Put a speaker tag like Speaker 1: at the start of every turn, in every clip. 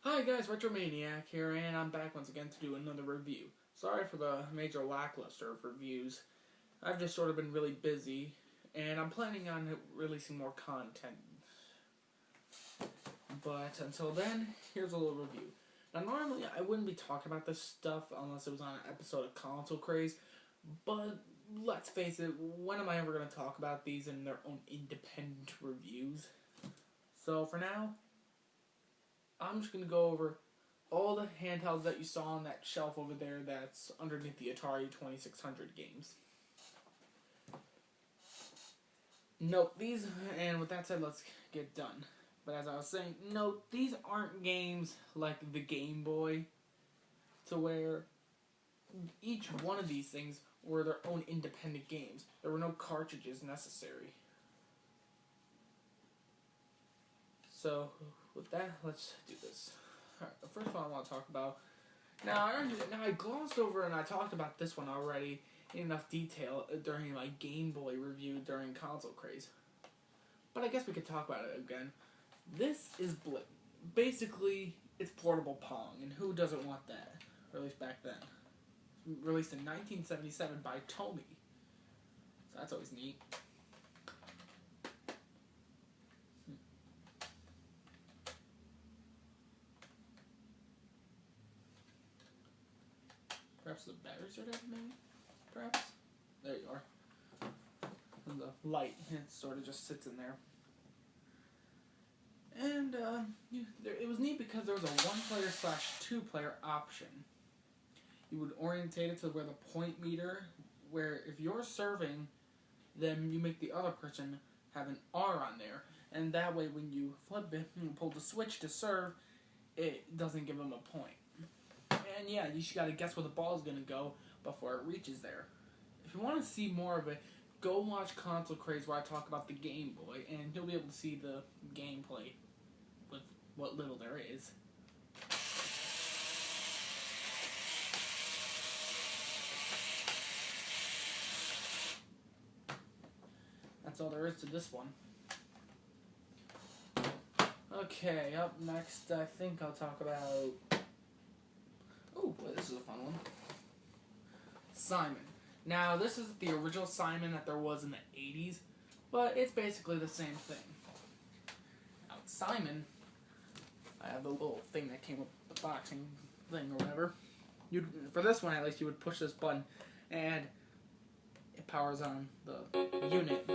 Speaker 1: Hi guys, Retro Maniac here, and I'm back once again to do another review. Sorry for the major lackluster of reviews. I've just sort of been really busy, and I'm planning on releasing more content. But until then, here's a little review. Now normally I wouldn't be talking about this stuff unless it was on an episode of Console Craze, but let's face it, when am I ever going to talk about these in their own independent reviews? So for now, I'm just going to go over all the handhelds that you saw on that shelf over there that's underneath the Atari 2600 games. Note these, and with that said, let's get done. But as I was saying, note these aren't games like the Game Boy, to where each one of these things were their own independent games. There were no cartridges necessary. So, with that, let's do this. Alright, the first one I want to talk about. Now I glossed over and I talked about this one already in enough detail during my Game Boy review during Console Craze. But I guess we could talk about it again. This is basically, it's portable Pong, and who doesn't want that? Or at least back then. Released in 1977 by Tomy. So that's always neat. Perhaps the batteries are dead, maybe? Perhaps? There you are. And the light, it sort of just sits in there. And, it was neat because there was a 1-player / 2-player option. You would orientate it to where the point meter, where if you're serving, then you make the other person have an R on there. And that way when you flip it and pull the switch to serve, it doesn't give them a point. And yeah, you just gotta guess where the ball is gonna go before it reaches there. If you want to see more of it, go watch Console Craze where I talk about the Game Boy, and you'll be able to see the gameplay with what little there is. That's all there is to this one. Okay, up next, I think I'll talk about... Oh, boy, this is a fun one. Simon. Now, this is the original Simon that there was in the 80s, but it's basically the same thing. Now, Simon, I have the little thing that came with the boxing thing or whatever. For this one, at least, you would push this button, and it powers on the unit.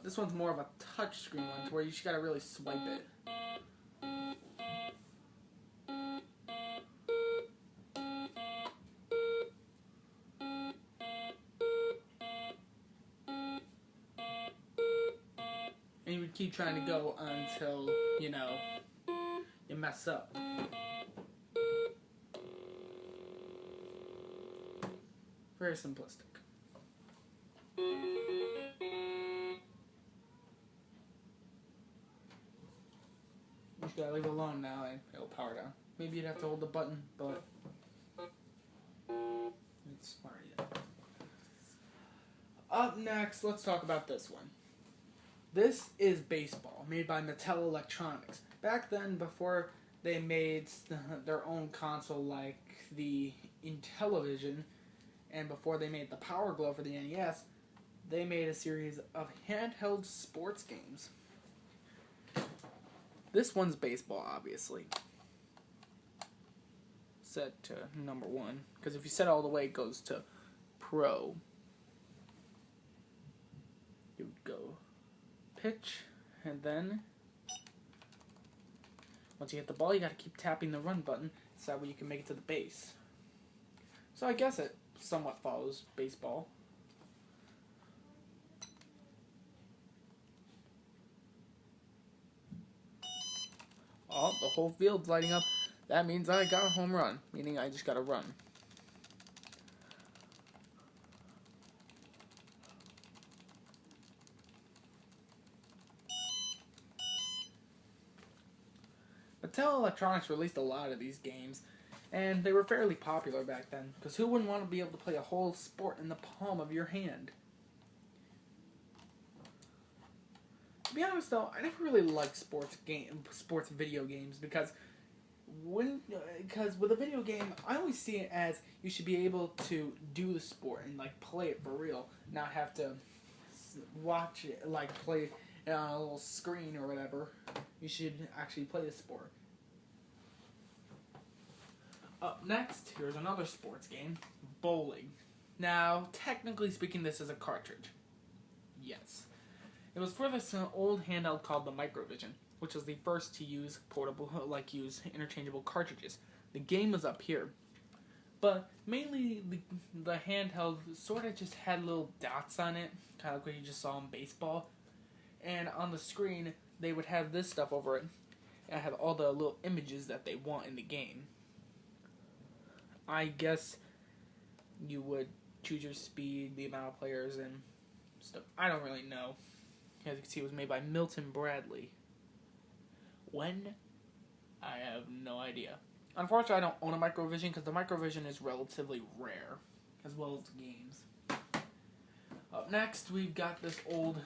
Speaker 1: This one's more of a touch screen one, to where you just gotta really swipe it. And you would keep trying to go until, you know, you mess up. Very simplistic. You just gotta leave it alone now and it'll power down. Maybe you'd have to hold the button, but it's smart. Up next, let's talk about this one. This is Baseball, made by Mattel Electronics. Back then, before they made their own console like the Intellivision, and before they made the Power Glove for the NES, they made a series of handheld sports games. This one's Baseball, obviously. Set to number 1, because if you set it all the way, it goes to Pro. You would go pitch, and then once you hit the ball, you gotta keep tapping the run button so that way you can make it to the base. So I guess it somewhat follows Baseball. Oh, the whole field's lighting up. That means I got a home run, meaning I just gotta run. Mattel Electronics released a lot of these games, And they were fairly popular back then, because who wouldn't want to be able to play a whole sport in the palm of your hand? To be honest, though, I never really liked sports video games, because with a video game, I always see it as you should be able to do the sport and like play it for real, not have to watch it like play it on a little screen or whatever. You should actually play the sport. Up next, here's another sports game, bowling. Now, technically speaking, this is a cartridge. Yes. It was for this old handheld called the Microvision, which was the first to use use interchangeable cartridges. The game was up here. But mainly, the handheld sort of just had little dots on it, kind of like what you just saw in baseball. And on the screen, they would have this stuff over it, and have all the little images that they want in the game. I guess you would choose your speed, the amount of players, and stuff. I don't really know. As you can see, it was made by Milton Bradley. When? I have no idea. Unfortunately, I don't own a Microvision because the Microvision is relatively rare, as well as games. Up next, we've got this old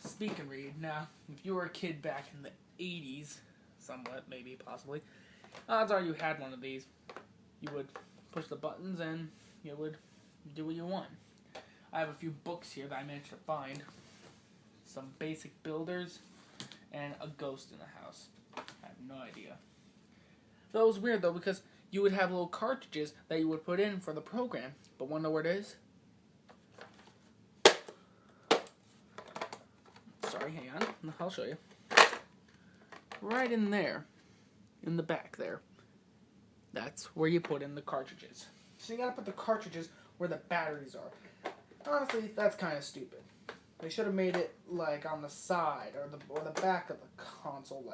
Speaker 1: speak and read. Now, if you were a kid back in the 80s, somewhat, maybe, possibly, odds are you had one of these. You would push the buttons and you would do what you want. I have a few books here that I managed to find. Some basic builders and a ghost in the house. I have no idea. That was weird though, because you would have little cartridges that you would put in for the program. But wanna know where it is? Sorry, hang on. I'll show you. Right in there. In the back there. That's where you put in the cartridges. So you gotta put the cartridges where the batteries are. Honestly, that's kind of stupid. They should have made it like on the side or the back of the console,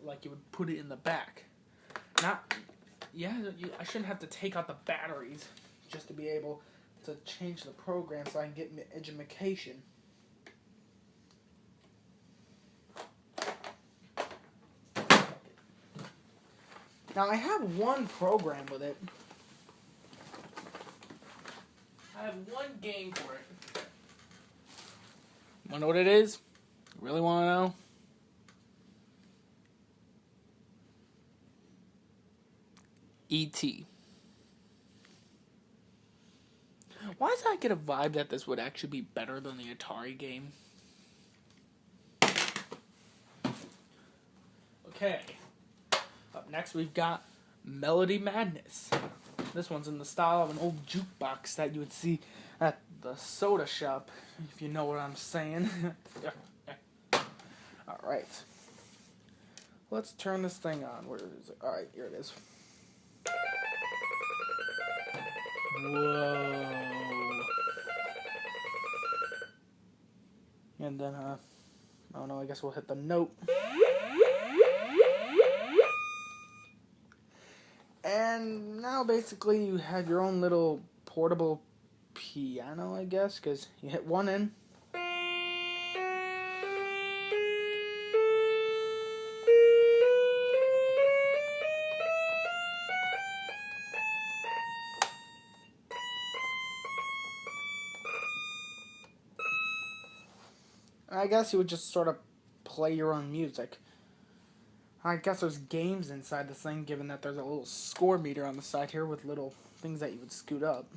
Speaker 1: like you would put it in the back. I shouldn't have to take out the batteries just to be able to change the program so I can get education. Now I have one program with it. I have one game for it. Wanna know what it is? You really wanna know? E.T. Why does I get a vibe that this would actually be better than the Atari game? Okay. Up next we've got Melody Madness. This one's in the style of an old jukebox that you would see at the soda shop, if you know what I'm saying. Alright. Let's turn this thing on. Where is it? Alright, here it is. Whoa. And then, I don't know, I guess we'll hit the note. And now basically you have your own little portable piano, I guess, because you hit one in. I guess you would just sort of play your own music. I guess there's games inside this thing, given that there's a little score meter on the side here with little things that you would scoot up.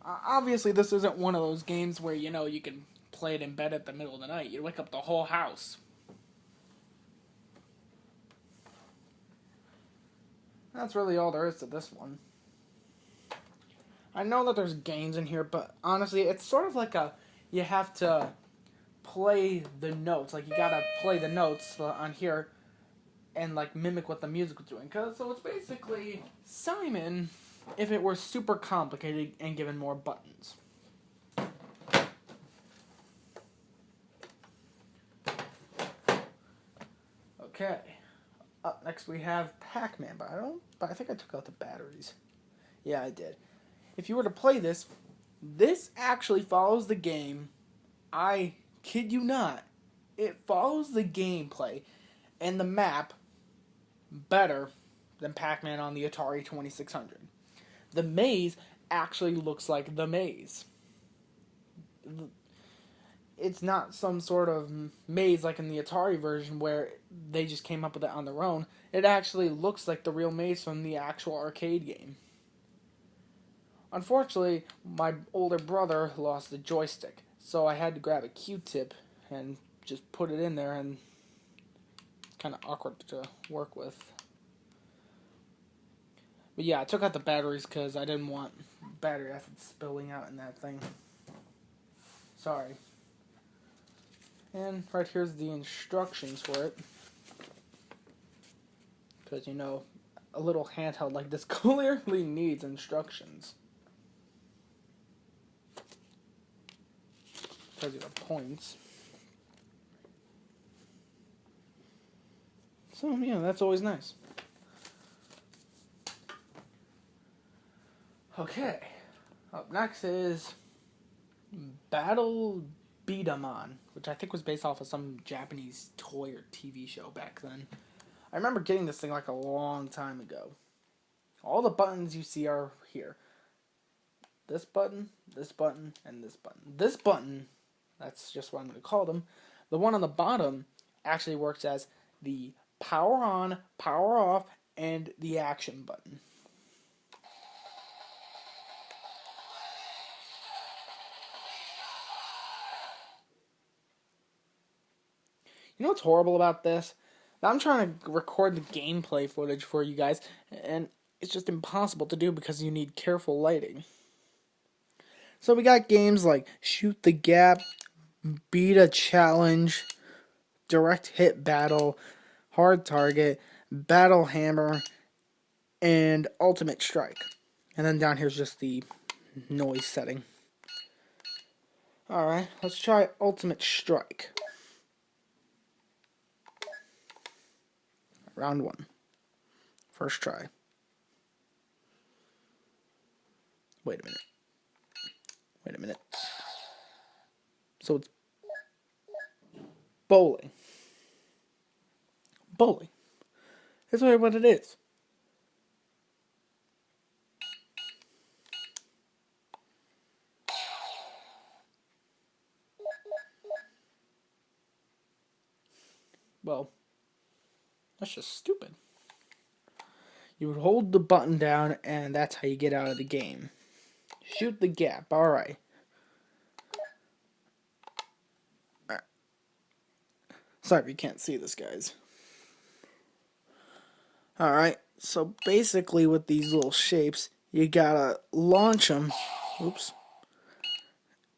Speaker 1: Obviously, this isn't one of those games where, you can play it in bed at the middle of the night. You'd wake up the whole house. That's really all there is to this one. I know that there's games in here, but honestly, it's sort of like you have to play the notes. Like, you gotta play the notes on here and, mimic what the music was doing. So it's basically Simon if it were super complicated and given more buttons. Okay. Up next we have Pac-Man, but I think I took out the batteries. Yeah, I did. If you were to play this actually follows the game. I kid you not. It follows the gameplay and the map better than Pac-Man on the Atari 2600. The maze actually looks like the maze. It's not some sort of maze like in the Atari version where they just came up with it on their own. It actually looks like the real maze from the actual arcade game. Unfortunately, my older brother lost the joystick, so I had to grab a Q-tip and just put it in there, and it's kind of awkward to work with. But yeah, I took out the batteries because I didn't want battery acid spilling out in that thing. Sorry. And right here's the instructions for it. Because, you know, a little handheld like this clearly needs instructions. Tells you the points. So, yeah, that's always nice. Okay. Up next is Battle Beat 'em On, which I think was based off of some Japanese toy or TV show back then. I remember getting this thing like a long time ago. All the buttons you see are here. This button, and this button. This button, that's just what I'm going to call them. The one on the bottom actually works as the power on, power off, and the action button. You know what's horrible about this? I'm trying to record the gameplay footage for you guys, and it's just impossible to do because you need careful lighting. So we got games like Shoot the Gap, Beat a Challenge, Direct Hit Battle, Hard Target, Battle Hammer, and Ultimate Strike. And then down here's just the noise setting. Alright, let's try Ultimate Strike. Round 1. First try. Wait a minute. So it's bowling. Bowling. That's what it is. Well, that's just stupid. You would hold the button down, and that's how you get out of the game. Shoot the gap. Alright. Sorry if you can't see this, guys. Alright, so basically with these little shapes, you gotta launch them. Oops.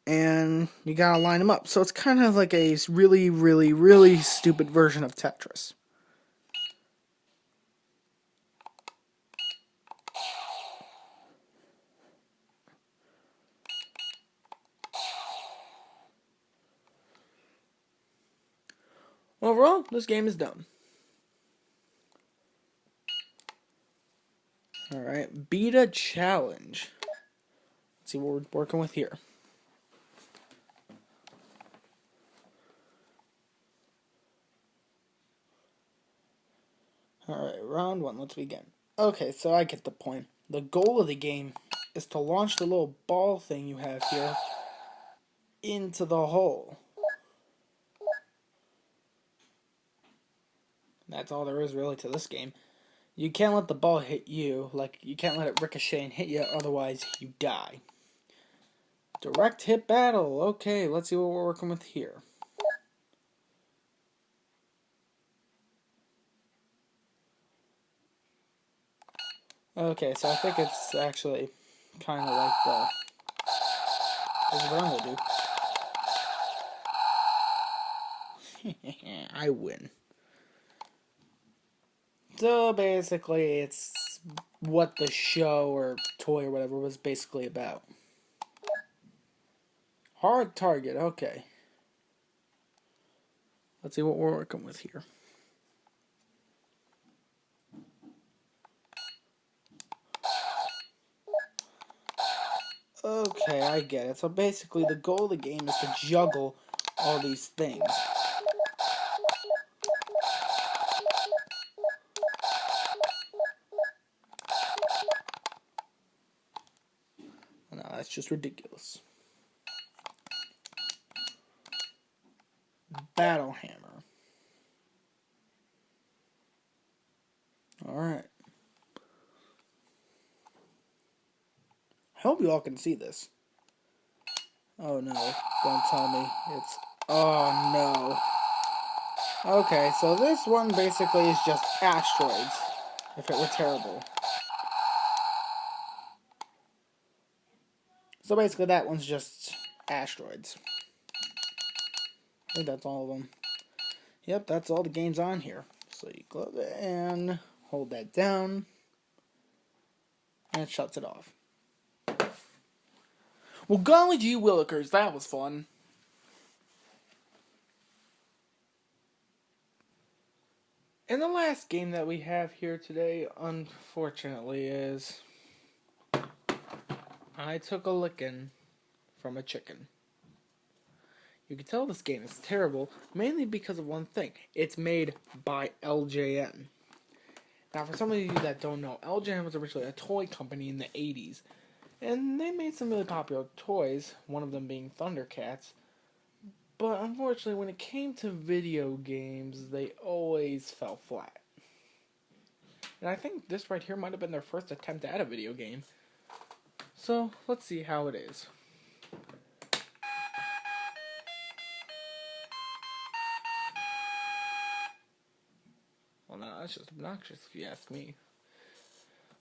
Speaker 1: And you gotta line them up. So it's kind of like a really, really, really stupid version of Tetris. Overall, this game is done. Alright, Beat a Challenge. Let's see what we're working with here. Alright, round 1, let's begin. Okay, so I get the point. The goal of the game is to launch the little ball thing you have here into the hole. That's all there is really to this game. You can't let the ball hit you, like you can't let it ricochet and hit you, otherwise you die. Direct hit battle. Okay, let's see what we're working with here. Okay, so I think it's actually kind of like the... This is what I'm going to do. I win. So basically, it's what the show or toy or whatever was basically about. Hard target, okay. Let's see what we're working with here. Okay, I get it. So basically, the goal of the game is to juggle all these things. that's just ridiculous. Battle Hammer. Alright. I hope you all can see this. Oh no, don't tell me it's... Oh no. Okay, so this one basically is just asteroids, if it were terrible. So basically that one's just asteroids. I think that's all of them. Yep, that's all the games on here. So you close it and hold that down, and it shuts it off. Well, golly gee willikers, that was fun. And the last game that we have here today, unfortunately, is I took a licking from a chicken. You can tell this game is terrible, mainly because of one thing. It's made by LJN. Now, for some of you that don't know, LJN was originally a toy company in the 80s. And they made some really popular toys, one of them being Thundercats. But unfortunately, when it came to video games, they always fell flat. And I think this right here might have been their first attempt at a video game. So, let's see how it is. Well, no, that's just obnoxious if you ask me.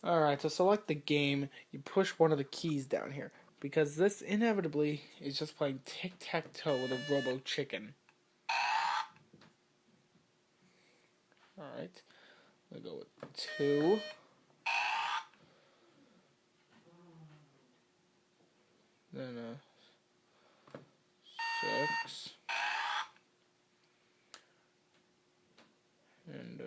Speaker 1: Alright, to select the game, you push one of the keys down here. Because this inevitably is just playing tic-tac-toe with a robo-chicken. Alright, we'll go with 2. Then 6. And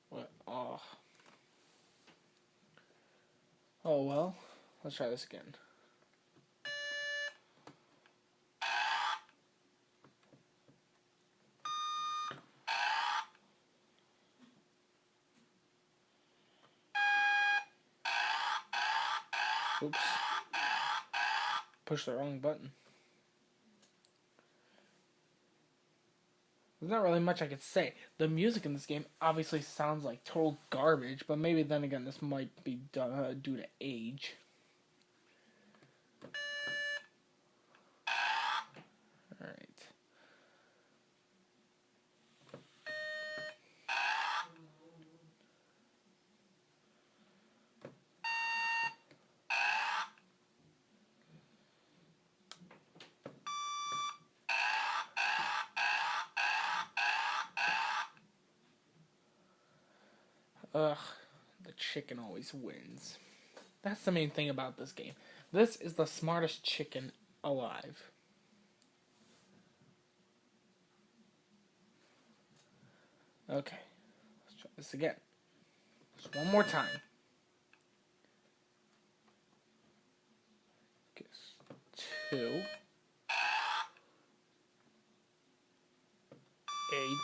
Speaker 1: what? Oh well, let's try this again. Oops. Push the wrong button. There's not really much I could say. The music in this game obviously sounds like total garbage, but maybe then again this might be due to age. Alright. Ugh, the chicken always wins. That's the main thing about this game. This is the smartest chicken alive. Okay, let's try this again. Just one more time. Guess 2, 8,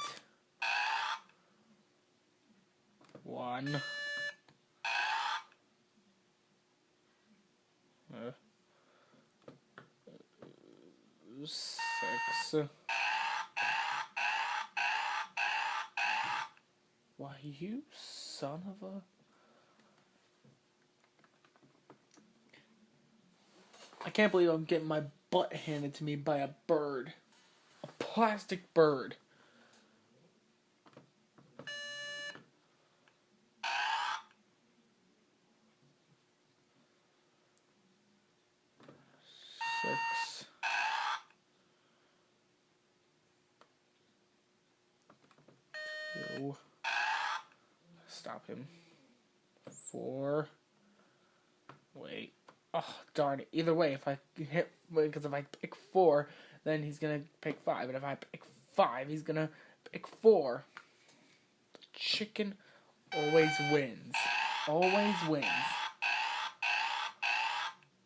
Speaker 1: 1. 6. Why, you son of a... I can't believe I'm getting my butt handed to me by a bird. A plastic bird. Six. 2. Stop him. 4. Wait. Oh, darn it. Either way, if I hit... Because if I pick 4, then he's going to pick 5. And if I pick 5, he's going to pick 4. The chicken always wins. Always wins.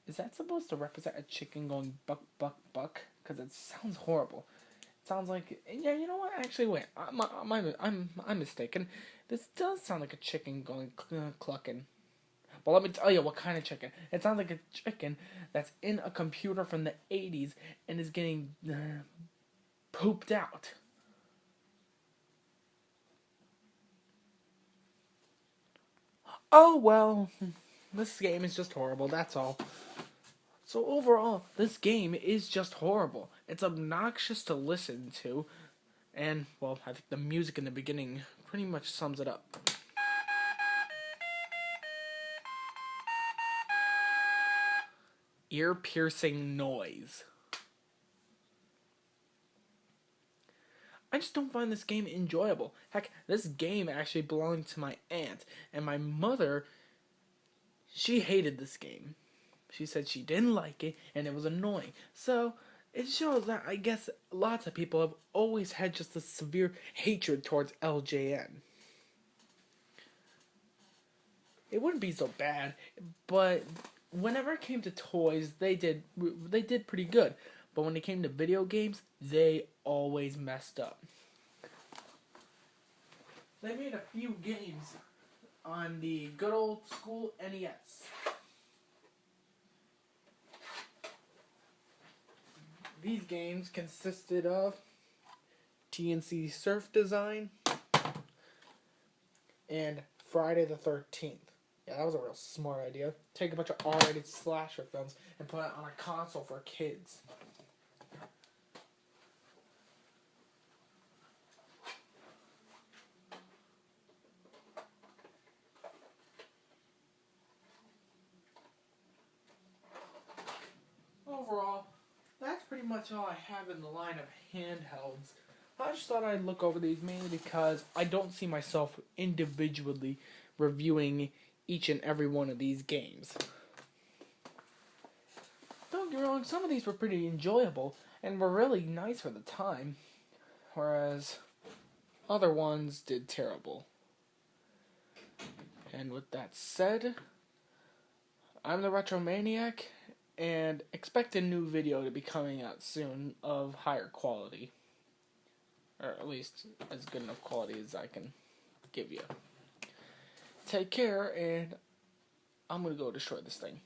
Speaker 1: Is that supposed to represent a chicken going buck, buck, buck? Because it sounds horrible. It sounds like, yeah, you know what? Actually, wait, I'm mistaken. This does sound like a chicken going clucking. But let me tell you what kind of chicken. It sounds like a chicken that's in a computer from the 80s and is getting pooped out. Oh, well, this game is just horrible, that's all. So overall, this game is just horrible. It's obnoxious to listen to, and, well, I think the music in the beginning pretty much sums it up. Ear-piercing noise. I just don't find this game enjoyable. Heck, this game actually belonged to my aunt, and my mother, she hated this game. She said she didn't like it, and it was annoying. So, it shows that I guess lots of people have always had just a severe hatred towards LJN. It wouldn't be so bad, but whenever it came to toys, they did pretty good. But when it came to video games, they always messed up. They made a few games on the good old school NES. These games consisted of TNC Surf Design and Friday the 13th. Yeah, that was a real smart idea. Take a bunch of R-rated slasher films and put it on a console for kids. Overall, that's pretty much all I have in the line of handhelds. I just thought I'd look over these mainly because I don't see myself individually reviewing each and every one of these games. Don't get me wrong, some of these were pretty enjoyable and were really nice for the time, whereas other ones did terrible. And with that said, I'm the Retro Maniac, and expect a new video to be coming out soon of higher quality. Or at least as good enough quality as I can give you. Take care, and I'm gonna go destroy this thing.